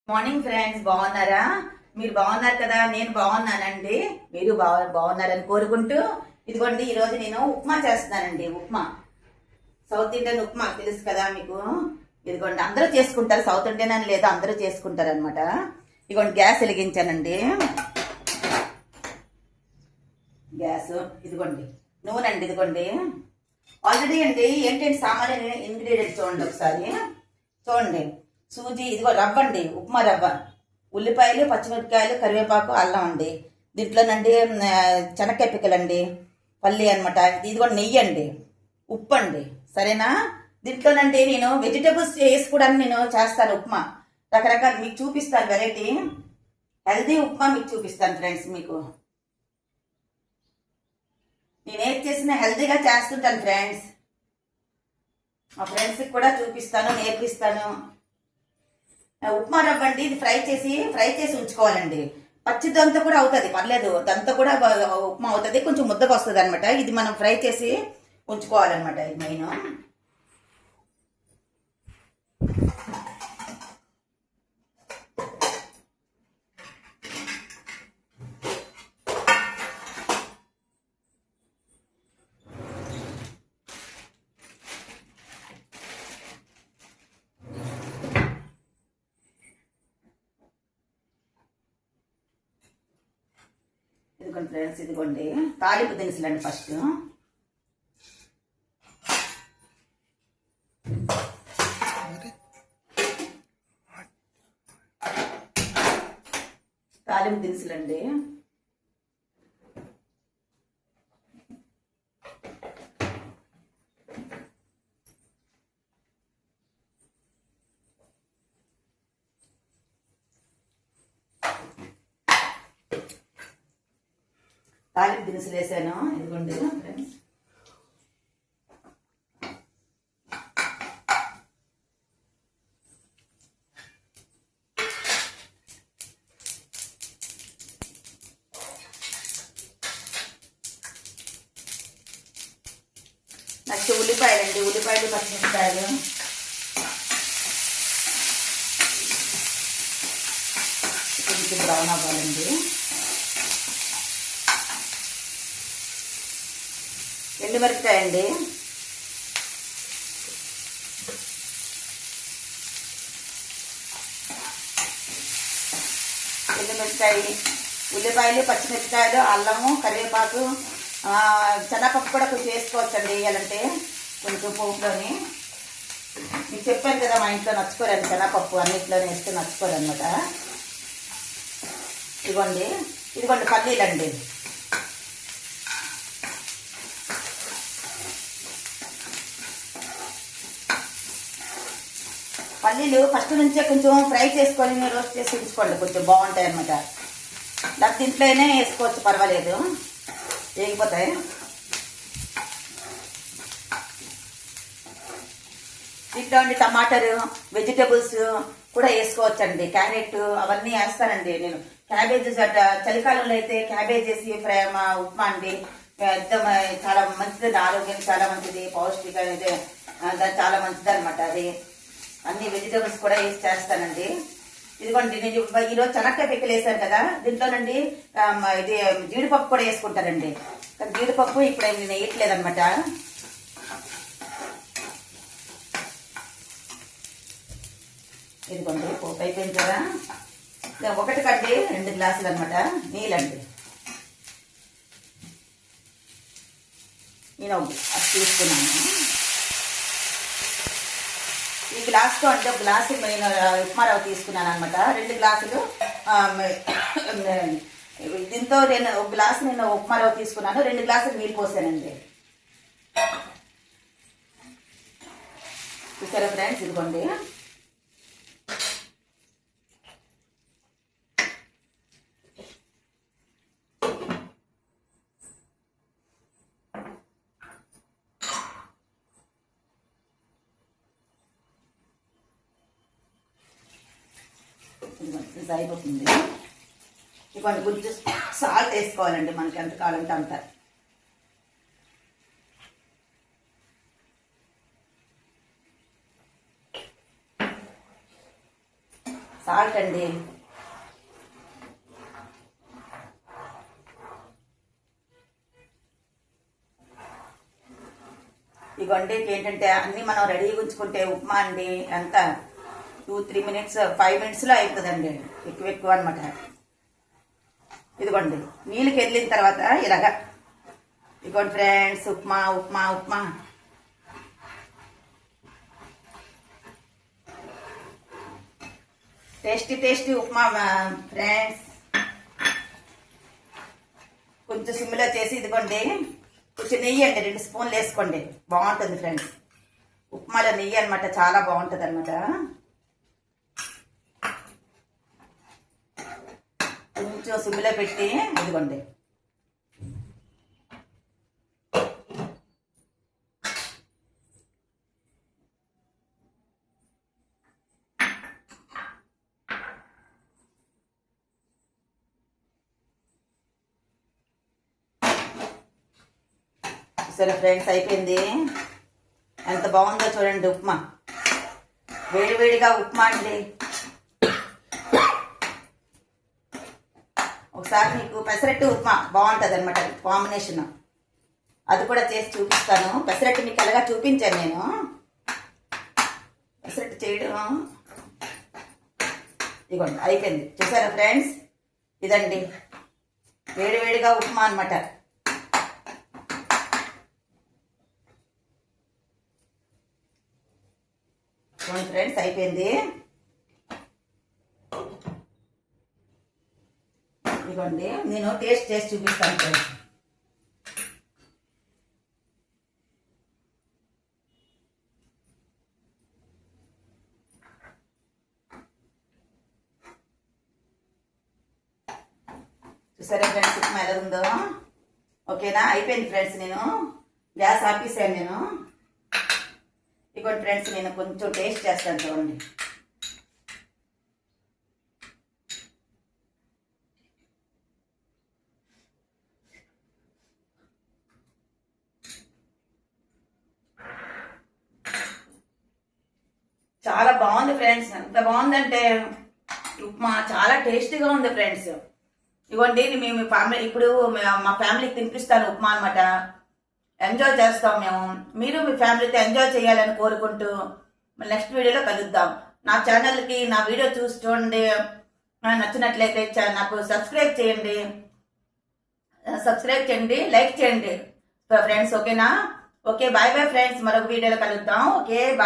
Morning friends, బాగున్నారా? మీరు బాగున్నారు కదా? నేను బాగున్నానండి. మీరు బాగున్నారని కోరుకుంటూ ఇదిగోండి, ఈరోజు నేను ఉప్మా చేస్తున్నానండి. ఉప్మా, సౌత్ ఇండియన్ ఉప్మా తెలుసు కదా మీకు. ఇదిగోండి, అందరూ చేసుకుంటారు, సౌత్ ఇండియన్ అని లేదు, అందరూ చేసుకుంటారు అనమాట. ఇదిగోండి, గ్యాస్ వెలిగించానండి. గ్యాస్ ఇదిగోండి, నూనె అండి. ఇదిగోండి, ఆల్రెడీ అండి ఏంటంటే సామాన్య ఇంగ్రీడియంట్స్ చూడండి ఒకసారి. చూడండి, సూజీ, ఇదిగో రవ్వ అండి, ఉప్మా రవ్వ, ఉల్లిపాయలు, పచ్చిమిరపకాయలు, కరివేపాకు, అల్లం అండి. దీంట్లోనండి శనక్కాయ పిక్కలండి, పల్లి అనమాట. ఇదిగో నెయ్యి అండి, ఉప్పు అండి. సరేనా? దీంట్లోనండి నేను వెజిటేబుల్స్ వేసుకోవడానికి నేను చేస్తాను ఉప్మా. రకరకాలు మీకు చూపిస్తాను, వెరైటీ హెల్దీ ఉప్మా మీకు చూపిస్తాను ఫ్రెండ్స్. మీకు నేను ఏది చేసినా హెల్దీగా చేస్తుంటాను ఫ్రెండ్స్. మా ఫ్రెండ్స్కి కూడా చూపిస్తాను, నేర్పిస్తాను. ఉప్మా రవ్వ అండి, ఇది ఫ్రై చేసి ఉంచుకోవాలండి. పచ్చిదంతా కూడా అవుతుంది, పర్లేదు, దంతా కూడా ఉప్మా అవుతుంది, కొంచెం ముద్దగా వస్తుంది అనమాట. ఇది మనం ఫ్రై చేసి ఉంచుకోవాలన్నమాట, ఇది మెయిన్. ఇదిగోండి ఫ్రెండ్స్, ఇదిగోండి తాలింపు దినుసులండి. ఫస్ట్ తాలింపు దినుసులండి. తాలింపు దినుసులు వేసాను, ఇదిగోండి ఫ్రెండ్స్. నెక్స్ట్ ఉల్లిపాయలండి, ఉల్లిపాయలు, పచ్చిమిరపకాయలు. కొంచెం బ్రౌన్ అవ్వాలండి. ఎండుమిరపకాయ అండి, ఎండుమిరపకాయ, ఉల్లిపాయలు, పచ్చిమిరపకాయలు, అల్లము, కరివేపాకు, శనగపప్పు కూడా కొంచెం వేసుకోవచ్చండి వేయాలంటే కొంచెం పోపులోని. మీకు చెప్పాను కదా, మా ఇంట్లో నచ్చుకోరండి శనగపప్పు, అన్నింటిలోనే వేస్తే నచ్చుకోరు అనమాట. ఇదిగోండి, ఇదిగోండి పల్లీలండి. పల్లీలు ఫస్ట్ నుంచే కొంచెం ఫ్రై చేసుకొని రోస్ట్ చేసి ఉంచుకోండి, కొంచెం బాగుంటాయి అనమాట. లేకపోతే ఇంట్లోనే వేసుకోవచ్చు, పర్వాలేదు, వేగిపోతాయి. దీంట్లో అండి టమాటాలు, వెజిటేబుల్స్ కూడా వేసుకోవచ్చండి, క్యారెట్ అవన్నీ వేస్తానండి నేను. క్యాబేజ్ చలికాలంలో అయితే క్యాబేజ్ వేసి ఉప్మా అండి, చాలా మంచిది, ఆరోగ్యానికి చాలా మంచిది, పౌష్టిక చాలా మంచిది అనమాట అది. అన్ని వెజిటేబుల్స్ కూడా వేసి చేస్తానండి. ఇదిగోండి, నేను ఈరోజు శనక్కాయ పిక్కలు వేసాను కదా, దీంట్లోనండి ఇది జీడిపప్పు కూడా వేసుకుంటానండి. కానీ జీడిపప్పు ఇప్పుడు నేను వేయట్లేదనమాట. ఇదిగోండి, పోపు అయిపోయింది కదా. ఒకటి కండి 2 గ్లాసులు అనమాట నీళ్ళండి. నేను అది తీసుకున్నాను. ఈ గ్లాస్తో అంటే ఒక గ్లాసు నేను ఉప్మా రవ్వ తీసుకున్నాను అనమాట. 2 గ్లాసులు దీంతో నేను ఒక గ్లాసు నేను ఉప్మా రవ్వ తీసుకున్నాను, 2 గ్లాసులు నీళ్ళు పోసానండి. చూసారా ఫ్రెండ్స్? ఇదిగోండి, అయిపోతుంది. ఇవన్నీ కొంచెం సాల్ట్ వేసుకోవాలండి, మనకి ఎంత కావాలంటే అంత. సాల్ట్ సాల్ట్ అండి. ఇవ్వండి ఏంటంటే అన్ని మనం రెడీగా ఉంచుకుంటే ఉప్మా అండి ఎంత 2-3 మినిట్స్ 5 మినిట్స్లో అయిపోతుందండి. ఎక్కువ అనమాట. ఇదిగోండి నీళ్ళకి వెళ్ళిన తర్వాత ఇలాగా ఇదిగోండి friends, upma upma upma. Tasty upma friends. కొంచెం సిమ్లో చేసి ఇదిగోండి కొంచెం నెయ్యి అండి 2 స్పూన్లు వేసుకోండి, బాగుంటుంది ఫ్రెండ్స్. ఉప్మాలో నెయ్యి అనమాట, చాలా బాగుంటుంది అనమాట. కొంచెం సిమ్లో పెట్టి ఇదిగోండి సరే ఫ్రెండ్స్, అయిపోయింది. ఎంత బాగుందో చూడండి ఉప్మా. వేడివేడిగా ఉప్మా అండి. ఒకసారి మీకు పెసరట్టు ఉప్మా బాగుంటుంది అనమాట కాంబినేషన్. అది కూడా చేసి చూపిస్తాను. పెసరట్టు మీకు ఎలాగా చూపించాను నేను. పెసరట్టు చేయడం ఇదిగోండి అయిపోయింది. చూసారా ఫ్రెండ్స్, ఇదండి వేడివేడిగా ఉప్మా అనమాట. చూడండి ఫ్రెండ్స్, అయిపోయింది. ఇదిగోండి నేను టేస్ట్ చేసి చూపిస్తాను ఫ్రెండ్స్. చూసారా ఫ్రెండ్స్ ఉప్మా ఎలా ఉందో? ఓకేనా? అయిపోయింది ఫ్రెండ్స్. నేను గ్యాస్ ఆపేసాను నేను. ఇదిగోండి ఫ్రెండ్స్, నేను కొంచెం టేస్ట్ చేస్తాను చూడండి. చాలా బాగుంది ఫ్రెండ్స్. ఎంత బాగుందంటే ఉప్మా చాలా టేస్టీగా ఉంది ఫ్రెండ్స్. ఇవ్వండి మేము ఫ్యామిలీ ఇప్పుడు మా ఫ్యామిలీకి తినిపిస్తాను ఉప్మా అనమాట. ఎంజాయ్ చేస్తాం మేము. మీరు మీ ఫ్యామిలీతో ఎంజాయ్ చేయాలని కోరుకుంటూ నెక్స్ట్ వీడియోలో కలుద్దాం. నా ఛానల్కి నా వీడియో చూసి చూడండి. నచ్చినట్లయితే నాకు సబ్స్క్రైబ్ చేయండి, లైక్ చేయండి ఫ్రెండ్స్. ఓకేనా? Okay, bye bye friends. మరొక వీడియోలో కలుద్దాం. Okay, bye.